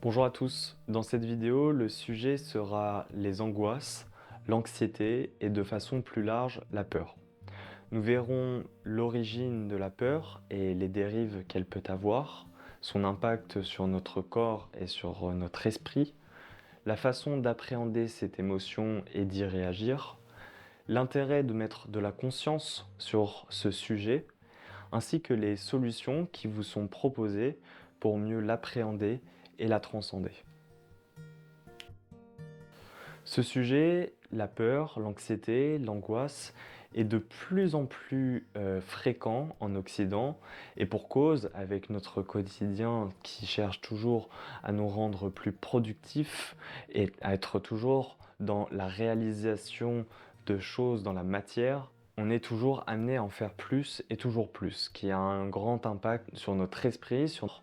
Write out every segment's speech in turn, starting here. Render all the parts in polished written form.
Bonjour à tous, dans cette vidéo, le sujet sera les angoisses, l'anxiété et de façon plus large, la peur. Nous verrons l'origine de la peur et les dérives qu'elle peut avoir, son impact sur notre corps et sur notre esprit, la façon d'appréhender cette émotion et d'y réagir, l'intérêt de mettre de la conscience sur ce sujet, ainsi que les solutions qui vous sont proposées pour mieux l'appréhender et la transcender. Ce sujet, la peur, l'anxiété, l'angoisse, est de plus en plus fréquent en Occident et pour cause, avec notre quotidien qui cherche toujours à nous rendre plus productifs et à être toujours dans la réalisation de choses dans la matière, on est toujours amené à en faire plus et toujours plus, qui a un grand impact sur notre esprit, sur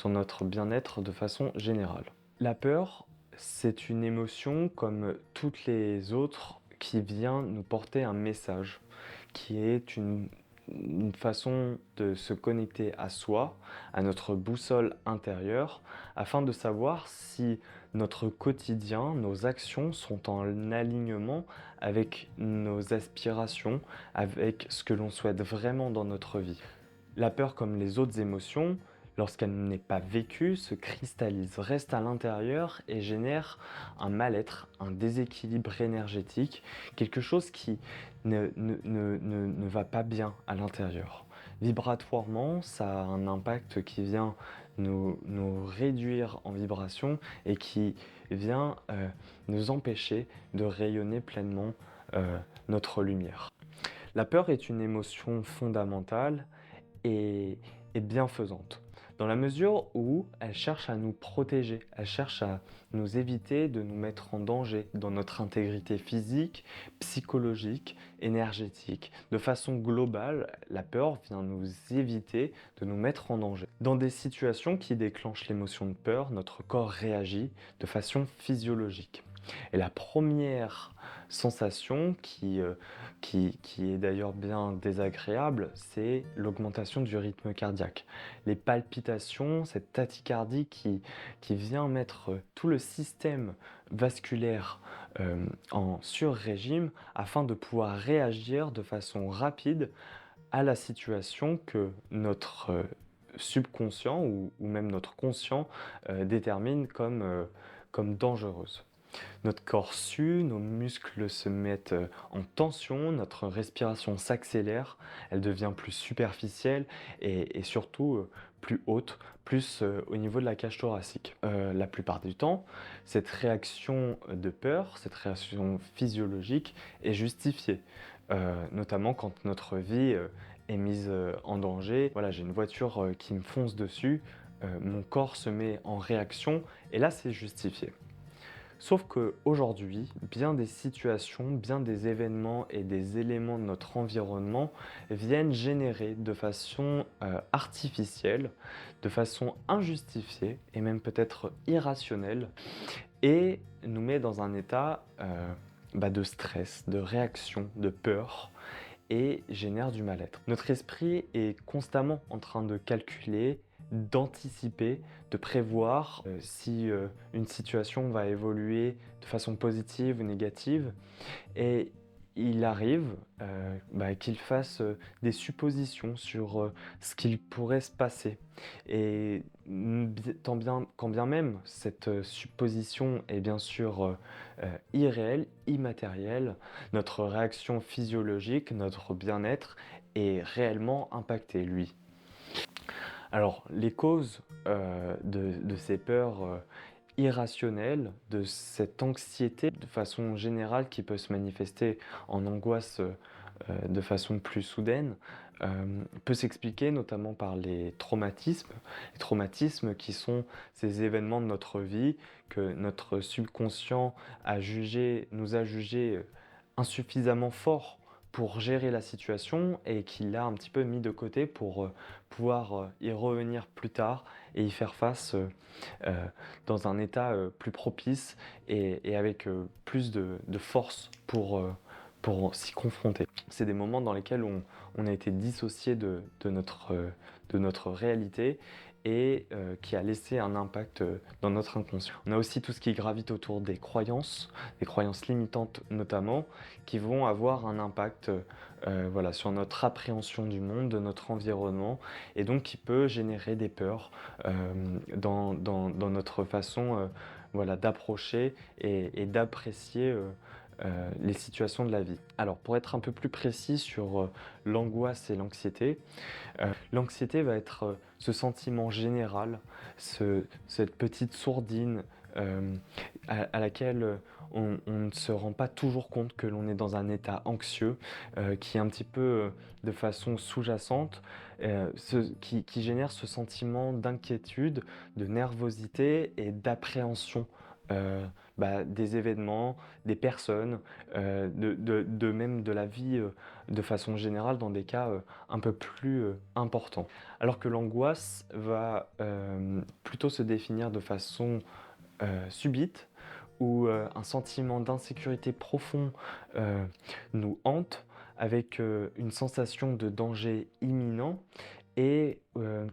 notre bien-être de façon générale. La peur, c'est une émotion comme toutes les autres qui vient nous porter un message, qui est une façon de se connecter à soi, à notre boussole intérieure, afin de savoir si notre quotidien, nos actions sont en alignement avec nos aspirations, avec ce que l'on souhaite vraiment dans notre vie. La peur, comme les autres émotions, lorsqu'elle n'est pas vécue, se cristallise, reste à l'intérieur et génère un mal-être, un déséquilibre énergétique, quelque chose qui ne va pas bien à l'intérieur. Vibratoirement, ça a un impact qui vient nous réduire en vibration et qui vient nous empêcher de rayonner pleinement notre lumière. La peur est une émotion fondamentale et, et bienfaisante, dans la mesure où elle cherche à nous protéger, elle cherche à nous éviter de nous mettre en danger dans notre intégrité physique, psychologique, énergétique. De façon globale, la peur vient nous éviter de nous mettre en danger. Dans des situations qui déclenchent l'émotion de peur, notre corps réagit de façon physiologique. Et la première sensation qui est d'ailleurs bien désagréable, c'est l'augmentation du rythme cardiaque. Les palpitations, cette tachycardie qui vient mettre tout le système vasculaire en sur-régime afin de pouvoir réagir de façon rapide à la situation que notre subconscient ou même notre conscient détermine comme dangereuse. Notre corps sue, nos muscles se mettent en tension, notre respiration s'accélère, elle devient plus superficielle et surtout plus haute, plus au niveau de la cage thoracique. La plupart du temps, cette réaction de peur, cette réaction physiologique est justifiée, notamment quand notre vie est mise en danger. Voilà, j'ai une voiture qui me fonce dessus, mon corps se met en réaction et là c'est justifié. Sauf qu'aujourd'hui, bien des situations, bien des événements et des éléments de notre environnement viennent générer de façon artificielle, de façon injustifiée et même peut-être irrationnelle et nous met dans un état de stress, de réaction, de peur et génère du mal-être. Notre esprit est constamment en train de calculer, d'anticiper, de prévoir si une situation va évoluer de façon positive ou négative. Et il arrive qu'il fasse des suppositions sur ce qu'il pourrait se passer. Et quand bien même cette supposition est bien sûr irréelle, immatérielle, notre réaction physiologique, notre bien-être est réellement impacté, lui. Alors, les causes de ces peurs irrationnelles, de cette anxiété de façon générale qui peut se manifester en angoisse de façon plus soudaine, peut s'expliquer notamment par les traumatismes qui sont ces événements de notre vie que notre subconscient nous a jugés insuffisamment forts pour gérer la situation et qu'il a un petit peu mis de côté pour pouvoir y revenir plus tard et y faire face dans un état plus propice et avec plus de force pour s'y confronter. C'est des moments dans lesquels on a été dissocié de notre réalité et qui a laissé un impact dans notre inconscient. On a aussi tout ce qui gravite autour des croyances limitantes notamment, qui vont avoir un impact voilà, sur notre appréhension du monde, de notre environnement, et donc qui peut générer des peurs dans notre façon voilà, d'approcher et d'apprécier les situations de la vie. Alors pour être un peu plus précis sur l'angoisse et l'anxiété va être ce sentiment général, cette petite sourdine à laquelle on ne se rend pas toujours compte que l'on est dans un état anxieux, qui est un petit peu de façon sous-jacente, qui génère ce sentiment d'inquiétude, de nervosité et d'appréhension des événements, des personnes, même de la vie de façon générale dans des cas un peu plus importants. Alors que l'angoisse va plutôt se définir de façon subite, où un sentiment d'insécurité profond nous hante, avec une sensation de danger imminent et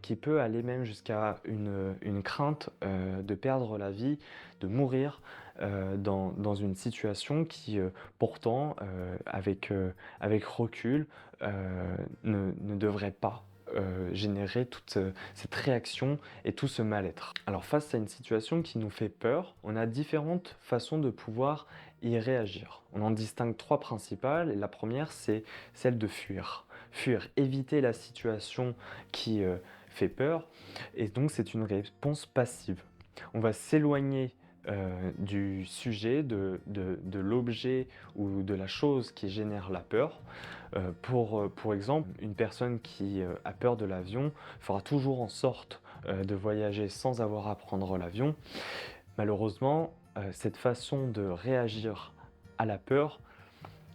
qui peut aller même jusqu'à une crainte de perdre la vie, de mourir dans une situation qui pourtant, avec recul, ne devrait pas générer toute cette réaction et tout ce mal-être. Alors face à une situation qui nous fait peur, on a différentes façons de pouvoir y réagir. On en distingue trois principales, et la première c'est celle de fuir. Fuir, éviter la situation qui fait peur, et donc c'est une réponse passive. On va s'éloigner du sujet, de l'objet ou de la chose qui génère la peur. Pour exemple, une personne qui a peur de l'avion fera toujours en sorte de voyager sans avoir à prendre l'avion. Malheureusement, cette façon de réagir à la peur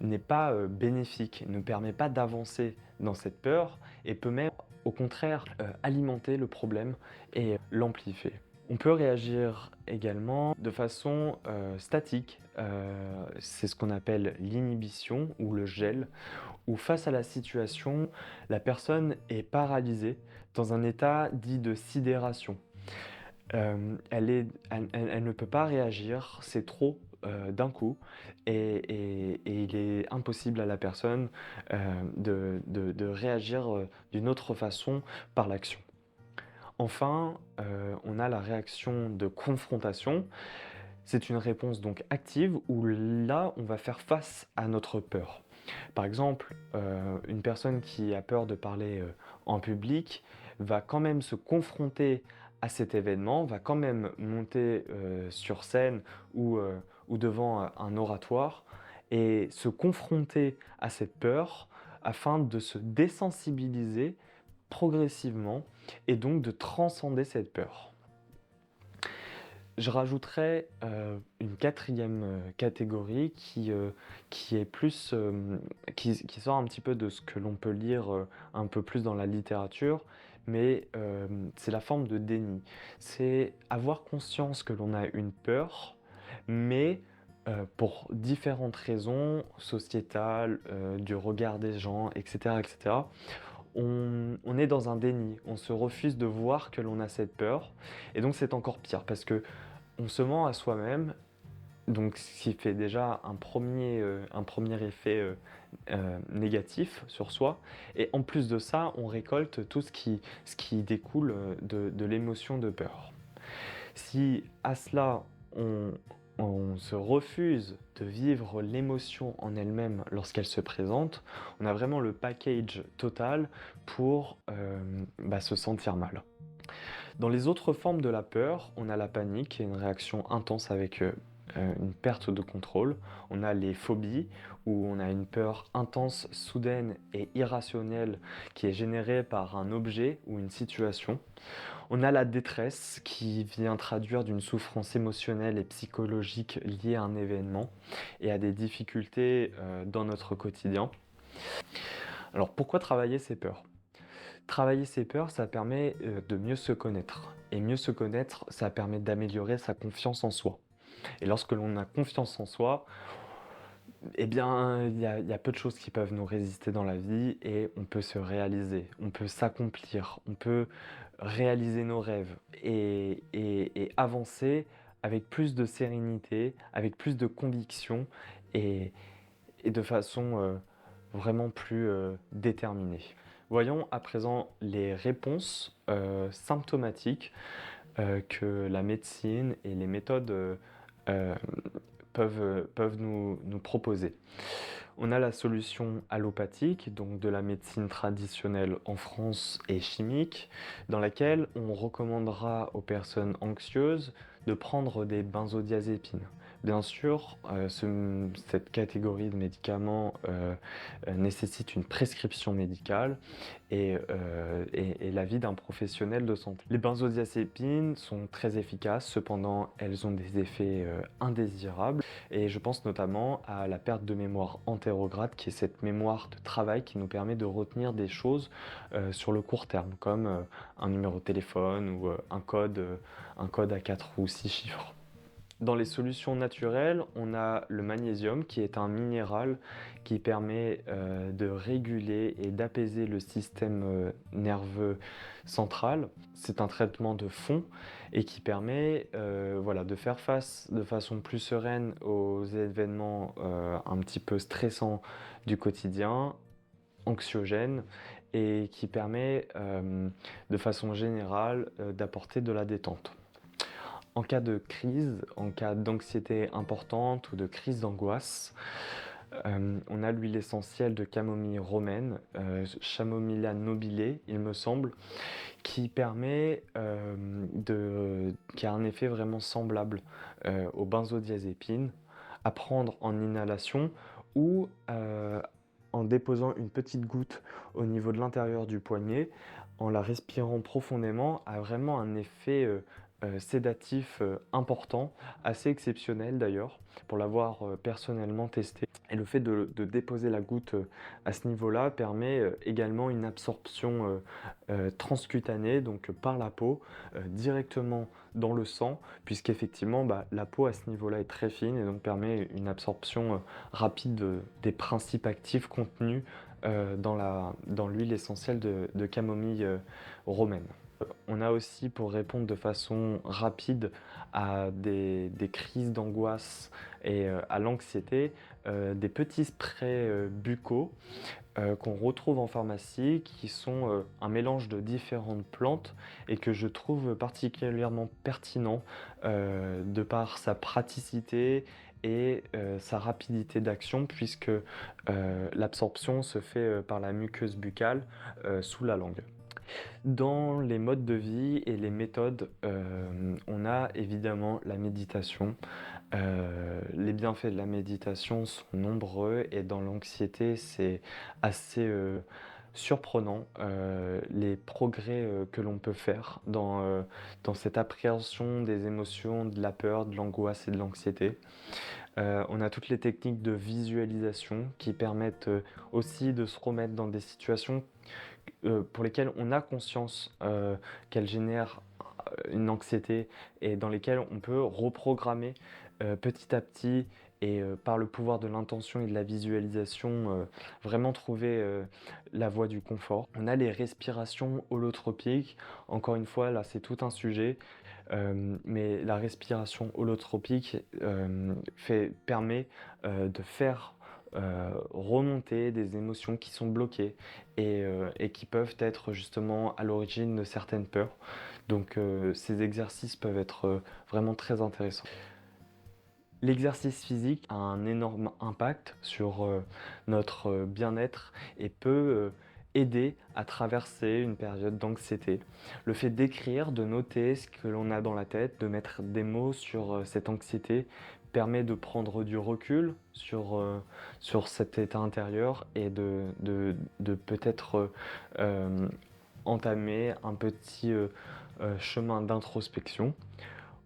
n'est pas bénéfique, ne permet pas d'avancer dans cette peur et peut même au contraire alimenter le problème et l'amplifier. On peut réagir également de façon statique, c'est ce qu'on appelle l'inhibition ou le gel, où face à la situation, la personne est paralysée dans un état dit de sidération. Elle ne peut pas réagir, c'est trop d'un coup, et il est impossible à la personne de réagir d'une autre façon par l'action. Enfin, on a la réaction de confrontation. C'est une réponse donc active où là, on va faire face à notre peur. Par exemple, une personne qui a peur de parler en public va quand même se confronter à cet événement, va quand même monter sur scène ou devant un oratoire et se confronter à cette peur afin de se désensibiliser progressivement et donc de transcender cette peur. Je rajouterais une quatrième catégorie qui est plus, qui sort un petit peu de ce que l'on peut lire un peu plus dans la littérature, mais c'est la forme de déni. C'est avoir conscience que l'on a une peur, mais pour différentes raisons sociétales, du regard des gens, etc., on est dans un déni, on se refuse de voir que l'on a cette peur, et donc c'est encore pire parce que on se ment à soi-même, donc ce qui fait déjà un premier effet négatif sur soi, et en plus de ça, on récolte tout ce qui découle de l'émotion de peur. Si à cela, on se refuse de vivre l'émotion en elle-même lorsqu'elle se présente, on a vraiment le package total pour se sentir mal. Dans les autres formes de la peur, on a la panique, qui est une réaction intense avec une perte de contrôle. On a les phobies, où on a une peur intense, soudaine et irrationnelle qui est générée par un objet ou une situation. On a la détresse, qui vient traduire d'une souffrance émotionnelle et psychologique liée à un événement et à des difficultés dans notre quotidien. Alors pourquoi travailler ces peurs ? Travailler ses peurs, ça permet de mieux se connaître. Et mieux se connaître, ça permet d'améliorer sa confiance en soi. Et lorsque l'on a confiance en soi, Eh bien, il y a peu de choses qui peuvent nous résister dans la vie et on peut se réaliser, on peut s'accomplir, on peut réaliser nos rêves et avancer avec plus de sérénité, avec plus de conviction et et de façon, vraiment plus, déterminée. Voyons à présent les réponses, symptomatiques, que la médecine et les méthodes, hem, peuvent nous proposer. On a la solution allopathique, donc de la médecine traditionnelle en France et chimique, dans laquelle on recommandera aux personnes anxieuses de prendre des benzodiazépines. Bien sûr, cette catégorie de médicaments nécessite une prescription médicale et l'avis d'un professionnel de santé. Les benzodiazépines sont très efficaces, cependant elles ont des effets indésirables et je pense notamment à la perte de mémoire antérograde, qui est cette mémoire de travail qui nous permet de retenir des choses sur le court terme, comme un numéro de téléphone ou un code à 4 ou 6 chiffres. Dans les solutions naturelles, on a le magnésium qui est un minéral qui permet de réguler et d'apaiser le système nerveux central. C'est un traitement de fond et qui permet voilà, de faire face de façon plus sereine aux événements un petit peu stressants du quotidien, anxiogènes, et qui permet de façon générale d'apporter de la détente. En cas de crise, en cas d'anxiété importante ou de crise d'angoisse, on a l'huile essentielle de camomille romaine, Chamomilla nobile, il me semble, qui permet, qui a un effet vraiment semblable, aux benzodiazépines, à prendre en inhalation ou, en déposant une petite goutte au niveau de l'intérieur du poignet, en la respirant profondément, a vraiment un effet, sédatif, important, assez exceptionnel d'ailleurs, pour l'avoir, personnellement testé. Et le fait de déposer la goutte, à ce niveau-là permet, également une absorption, transcutanée, donc par la peau, directement dans le sang, puisqu'effectivement, bah, la peau à ce niveau-là est très fine et donc permet une absorption, rapide des principes actifs contenus, dans l'huile essentielle de camomille, romaine. On a aussi, pour répondre de façon rapide à des crises d'angoisse et à l'anxiété, des petits sprays, buccaux, qu'on retrouve en pharmacie, qui sont, un mélange de différentes plantes et que je trouve particulièrement pertinent, de par sa praticité et sa rapidité d'action puisque, l'absorption se fait, par la muqueuse buccale, sous la langue. Dans les modes de vie et les méthodes, on a évidemment la méditation. Les bienfaits de la méditation sont nombreux et dans l'anxiété, c'est assez, surprenant, les progrès, que l'on peut faire dans cette appréhension des émotions, de la peur, de l'angoisse et de l'anxiété. On a toutes les techniques de visualisation qui permettent, aussi de se remettre dans des situations pour lesquelles on a conscience qu'elles génèrent une anxiété et dans lesquelles on peut reprogrammer petit à petit et par le pouvoir de l'intention et de la visualisation, vraiment trouver la voie du confort. On a les respirations holotropiques. Encore une fois, là, c'est tout un sujet, mais la respiration holotropique permet de faire remonter des émotions qui sont bloquées et qui peuvent être justement à l'origine de certaines peurs. Donc ces exercices peuvent être vraiment très intéressants. L'exercice physique a un énorme impact sur notre bien-être et peut aider à traverser une période d'anxiété. Le fait d'écrire, de noter ce que l'on a dans la tête, de mettre des mots sur cette anxiété permet de prendre du recul sur cet état intérieur et de peut-être entamer un petit chemin d'introspection.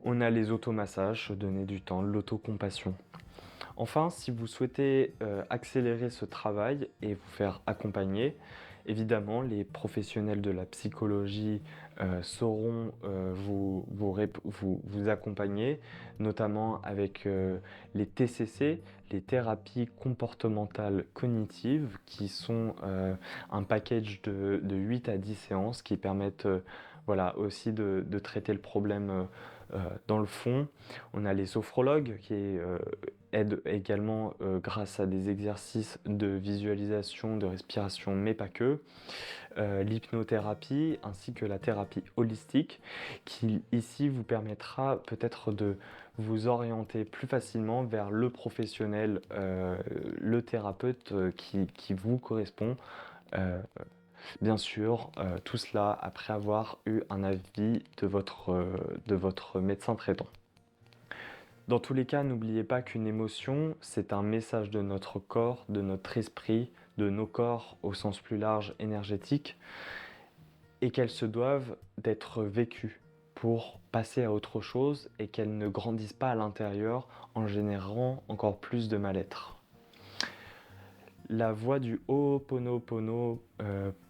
On a les automassages, se donner du temps, l'autocompassion. Enfin, si vous souhaitez accélérer ce travail et vous faire accompagner, Évidemment, les professionnels de la psychologie sauront vous accompagner, notamment avec les TCC, les thérapies comportementales cognitives, qui sont un package de 8 à 10 séances qui permettent voilà, aussi de traiter le problème dans le fond. On a les sophrologues qui aident également grâce à des exercices de visualisation, de respiration, mais pas que. L'hypnothérapie ainsi que la thérapie holistique qui ici vous permettra peut-être de vous orienter plus facilement vers le professionnel, le thérapeute qui vous correspond. Euh, Bien sûr, tout cela après avoir eu un avis de votre médecin traitant. Dans tous les cas, n'oubliez pas qu'une émotion, c'est un message de notre corps, de notre esprit, de nos corps au sens plus large énergétique, et qu'elles se doivent d'être vécues pour passer à autre chose et qu'elles ne grandissent pas à l'intérieur en générant encore plus de mal-être. La voie du Ho'oponopono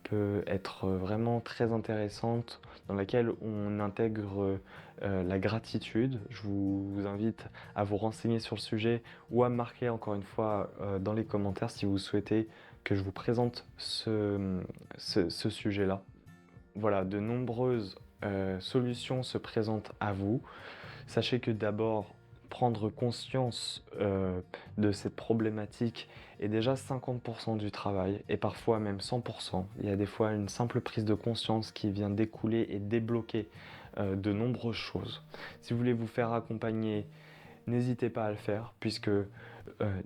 peut être vraiment très intéressante, dans laquelle on intègre la gratitude. Je vous invite à vous renseigner sur le sujet ou à me marquer encore une fois dans les commentaires si vous souhaitez que je vous présente ce sujet-là. Voilà, de nombreuses solutions se présentent à vous. Sachez que d'abord, prendre conscience de cette problématique est déjà 50% du travail et parfois même 100%. Il y a des fois une simple prise de conscience qui vient découler et débloquer de nombreuses choses. Si vous voulez vous faire accompagner, n'hésitez pas à le faire puisque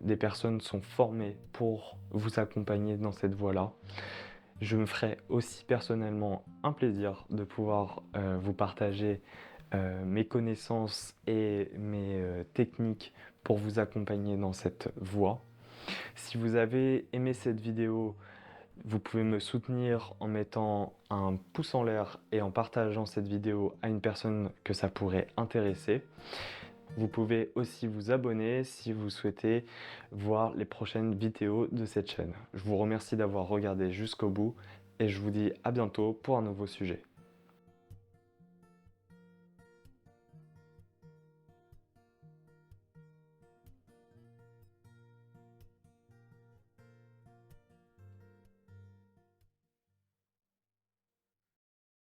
des personnes sont formées pour vous accompagner dans cette voie-là. Je me ferai aussi personnellement un plaisir de pouvoir vous partager mes connaissances et mes techniques pour vous accompagner dans cette voie. Si vous avez aimé cette vidéo, vous pouvez me soutenir en mettant un pouce en l'air et en partageant cette vidéo à une personne que ça pourrait intéresser. Vous pouvez aussi vous abonner si vous souhaitez voir les prochaines vidéos de cette chaîne. Je vous remercie d'avoir regardé jusqu'au bout et je vous dis à bientôt pour un nouveau sujet.